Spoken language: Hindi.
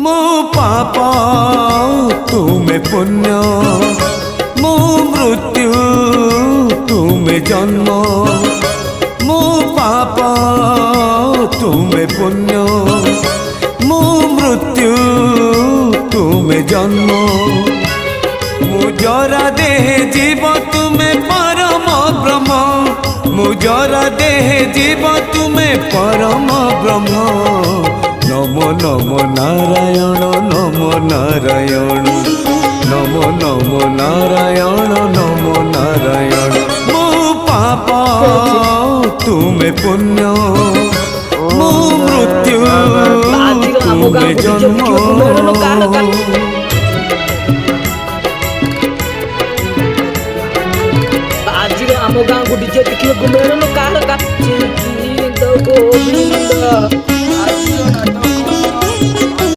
मो पाप तुमे पुण्य मो मृत्यु तुमे जन्म मो पाप तुमे पुण्य मो मृत्यु तुमे जन्म मुजरा देह जीव तुमे परम ब्रह्म मुजरा देह जीव तुमे परम ब्रह्म नमो नमो नारायण नमो नारायण नमो नमो नारायण नमो नारायण मो पाप तुमे पुण्य मो मृत्यु तुमे जन्म आम गाँ को डीजे देखिए गुमेर कार का गोविंद